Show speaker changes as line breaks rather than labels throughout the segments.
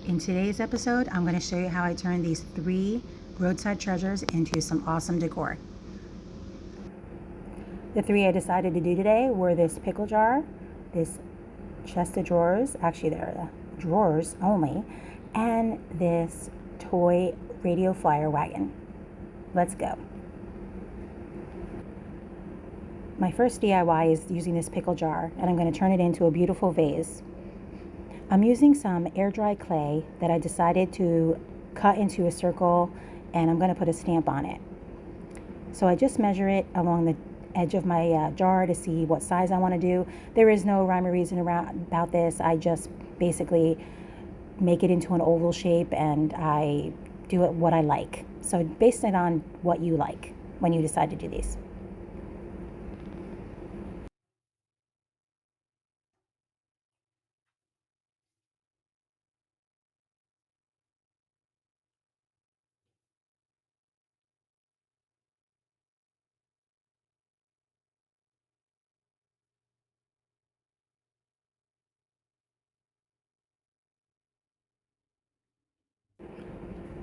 In today's episode, I'm going to show you how I turn these 3 roadside treasures into some awesome decor. The 3 I decided to do today were this pickle jar, this chest of drawers, actually they're the drawers only, and this toy radio flyer wagon. Let's go. My first DIY is using this pickle jar, and I'm going to turn it into a beautiful vase. I'm using some air dry clay that I decided to cut into a circle, and I'm going to put a stamp on it. So I just measure it along the edge of my jar to see what size I want to do. There is no rhyme or reason about this. I just basically make it into an oval shape, and I do it what I like. So base it on what you like when you decide to do these.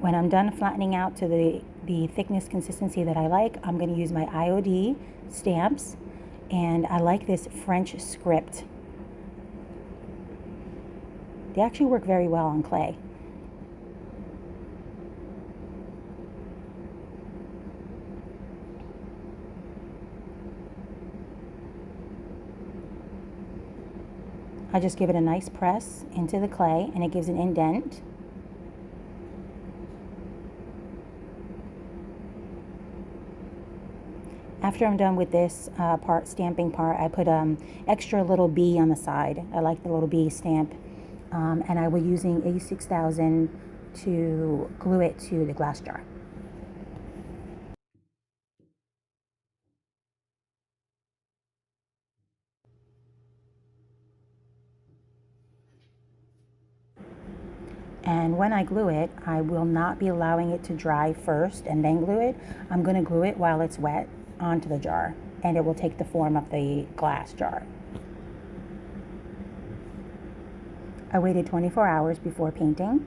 When I'm done flattening out to the thickness consistency that I like, I'm going to use my IOD stamps, and I like this French script. They actually work very well on clay. I just give it a nice press into the clay, and it gives an indent. After I'm done with this stamping part, I put extra little B on the side. I like the little B stamp, and I will using A6000 to glue it to the glass jar. And when I glue it, I will not be allowing it to dry first and then glue it. I'm going to glue it while it's wet onto the jar, and it will take the form of the glass jar. I waited 24 hours before painting.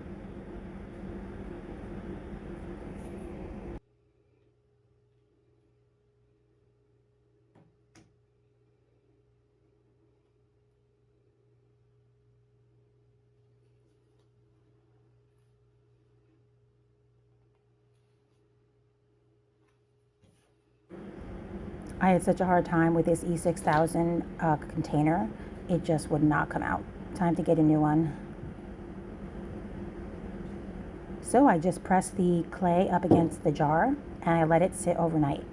I had such a hard time with this E6000 container. It just would not come out. Time to get a new one. So I just pressed the clay up against the jar, and I let it sit overnight.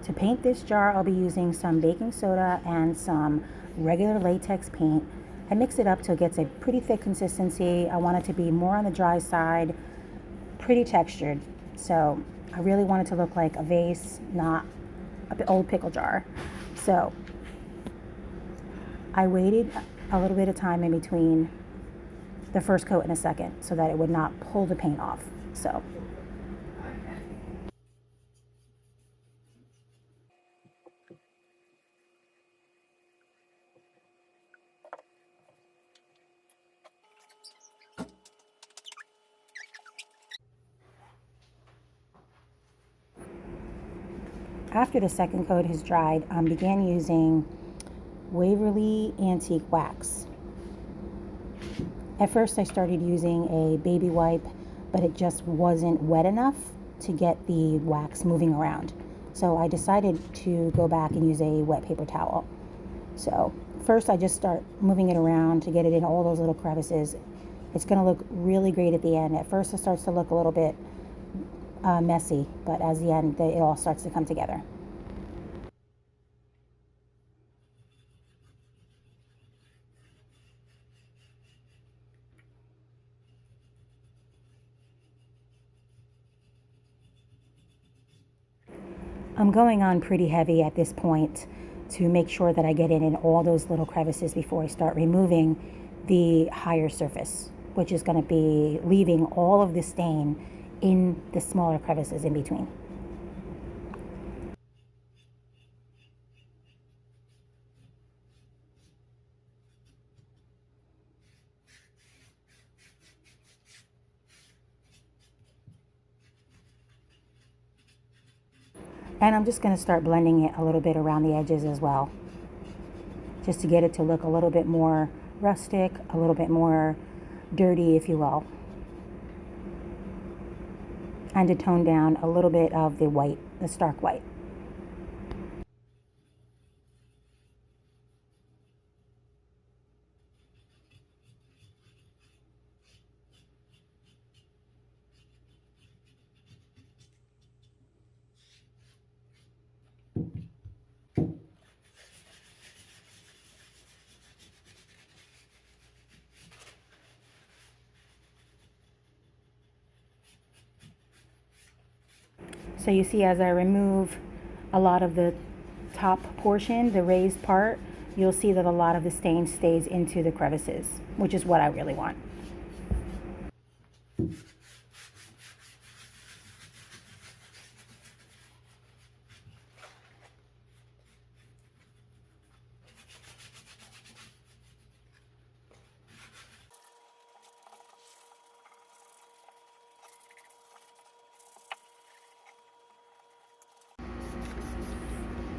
To paint this jar, I'll be using some baking soda and some regular latex paint. I mix it up till it gets a pretty thick consistency. I want it to be more on the dry side, pretty textured. So I really want it to look like a vase, not an old pickle jar. So I waited a little bit of time in between the first coat and the second so that it would not pull the paint off. So after the second coat has dried, I began using Waverly Antique Wax. At first I started using a baby wipe, but it just wasn't wet enough to get the wax moving around. So I decided to go back and use a wet paper towel. So first I just start moving it around to get it in all those little crevices. It's going to look really great at the end. At first it starts to look a little bit messy, but as the end it all starts to come together. I'm going on pretty heavy at this point. to make sure that I get in all those little crevices before I start removing the higher surface, which is going to be leaving all of the stain in the smaller crevices in between. And I'm just going to start blending it a little bit around the edges as well, just to get it to look a little bit more rustic, a little bit more dirty, if you will, and to tone down a little bit of the white, the stark white. So you see, as I remove a lot of the top portion, the raised part, you'll see that a lot of the stain stays into the crevices, which is what I really want.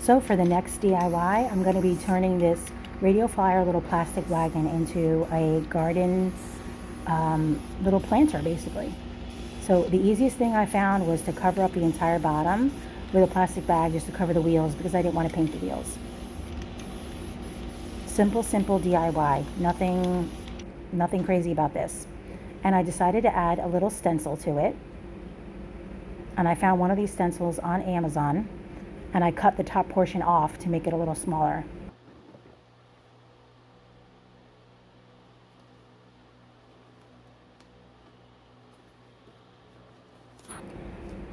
So for the next DIY, I'm going to be turning this Radio Flyer little plastic wagon into a garden little planter, basically. So the easiest thing I found was to cover up the entire bottom with a plastic bag just to cover the wheels, because I didn't want to paint the wheels. Simple DIY, nothing crazy about this. And I decided to add a little stencil to it. And I found one of these stencils on Amazon, and I cut the top portion off to make it a little smaller.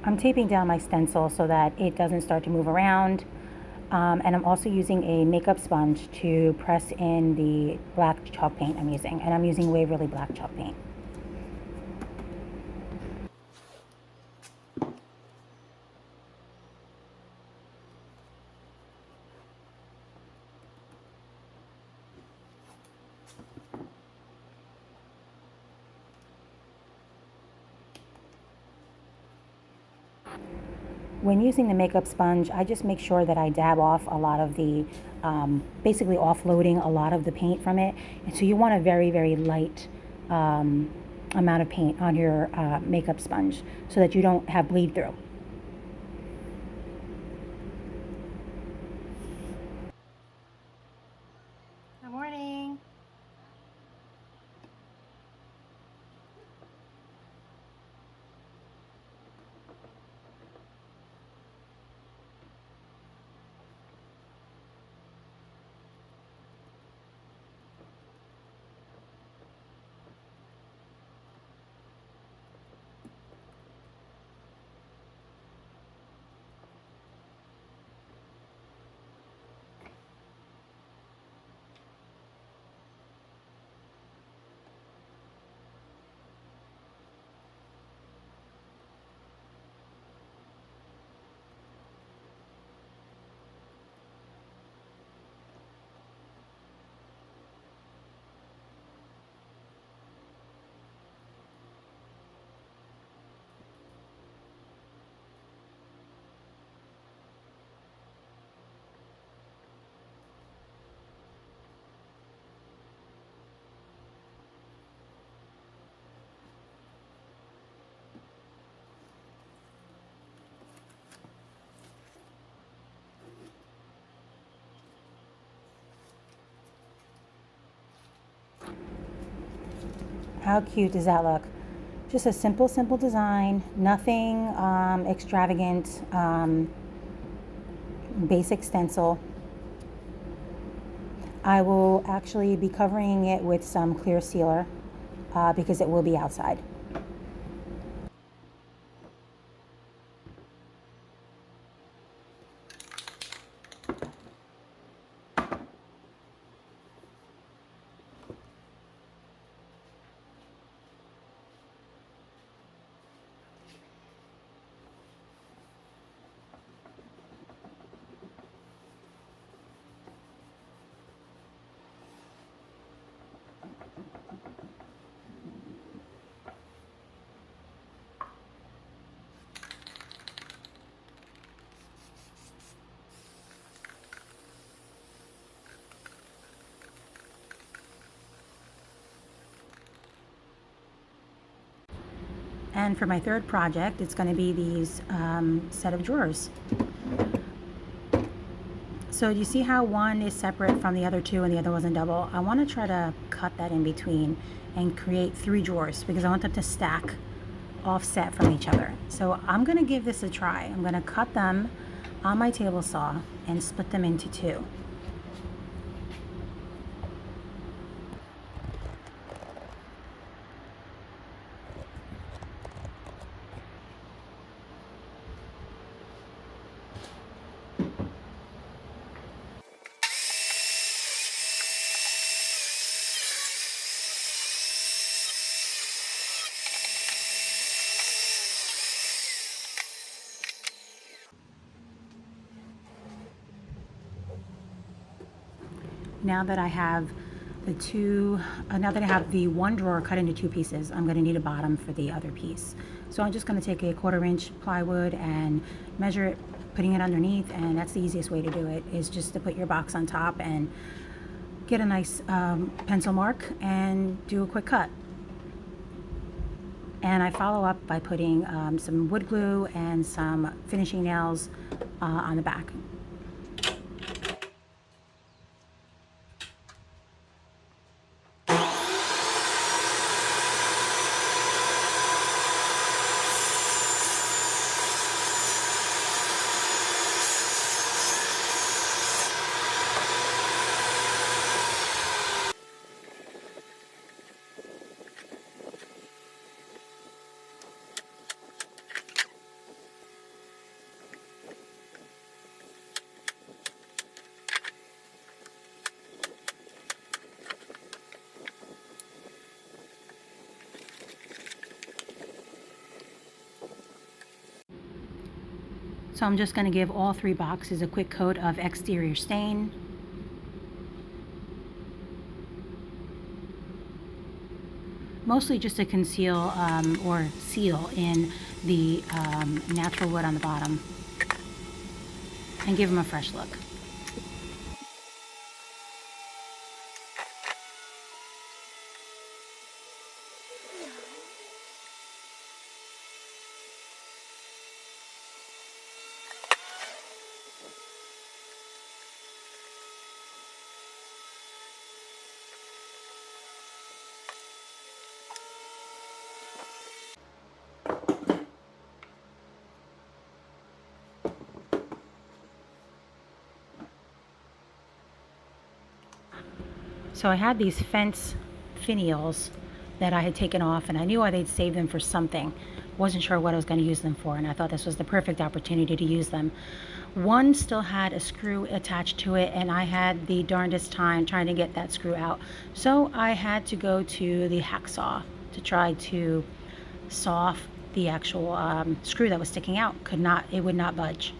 I'm taping down my stencil so that it doesn't start to move around. And I'm also using a makeup sponge to press in the black chalk paint I'm using. And I'm using Waverly black chalk paint. When using the makeup sponge, I just make sure that I dab off a lot of the, basically offloading a lot of the paint from it. And so you want a very light amount of paint on your makeup sponge so that you don't have bleed through. Good morning. How cute does that look? Just a simple design, nothing extravagant, basic stencil. I will actually be covering it with some clear sealer because it will be outside. And for my third project, it's going to be these set of drawers. So you see how one is separate from the other two and the other wasn't double? I want to try to cut that in between and create 3 drawers because I want them to stack offset from each other. So I'm going to give this a try. I'm going to cut them on my table saw and split them into 2. Now that I have the one drawer cut into 2 pieces, I'm going to need a bottom for the other piece. So I'm just going to take a 1/4 inch plywood and measure it, putting it underneath, and that's the easiest way to do it, is just to put your box on top and get a nice pencil mark and do a quick cut. And I follow up by putting some wood glue and some finishing nails on the back. So I'm just going to give all 3 boxes a quick coat of exterior stain. Mostly just to conceal or seal in the natural wood on the bottom and give them a fresh look. So I had these fence finials that I had taken off, and I knew they'd save them for something. Wasn't sure what I was going to use them for, and I thought this was the perfect opportunity to use them. One still had a screw attached to it, and I had the darndest time trying to get that screw out. So I had to go to the hacksaw to try to saw off the actual screw that was sticking out. It would not budge.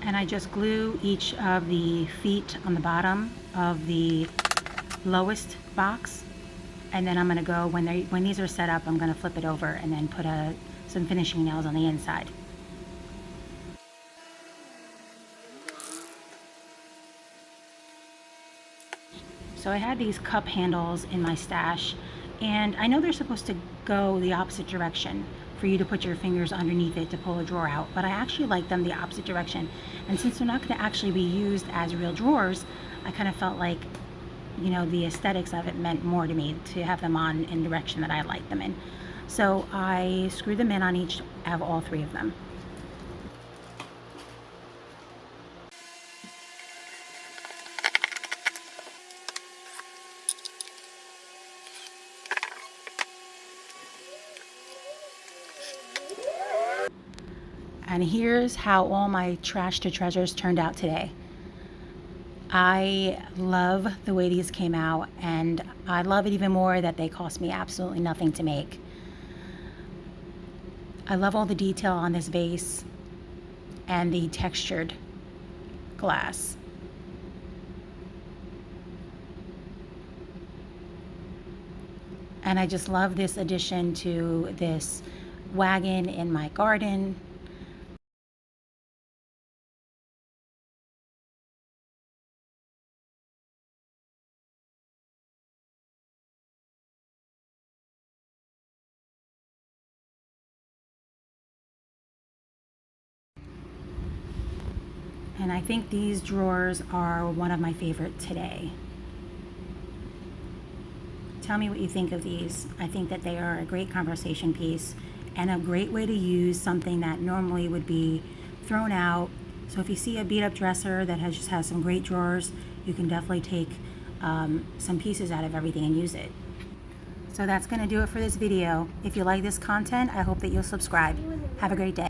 And I just glue each of the feet on the bottom of the lowest box, and then I'm going to go, when these are set up, I'm going to flip it over and then put some finishing nails on the inside. So I had these cup handles in my stash, and I know they're supposed to go the opposite direction for you to put your fingers underneath it to pull a drawer out, but I actually like them the opposite direction. And since they're not going to actually be used as real drawers, I kind of felt like, you know, the aesthetics of it meant more to me to have them on in the direction that I like them in. So I screwed them in on each of all 3 of them. And here's how all my trash to treasures turned out today. I love the way these came out, and I love it even more that they cost me absolutely nothing to make. I love all the detail on this vase and the textured glass. And I just love this addition to this wagon in my garden. And I think these drawers are one of my favorite today. Tell me what you think of these. I think that they are a great conversation piece and a great way to use something that normally would be thrown out. So if you see a beat up dresser that just has some great drawers, you can definitely take some pieces out of everything and use it. So that's going to do it for this video. If you like this content, I hope that you'll subscribe. Have a great day.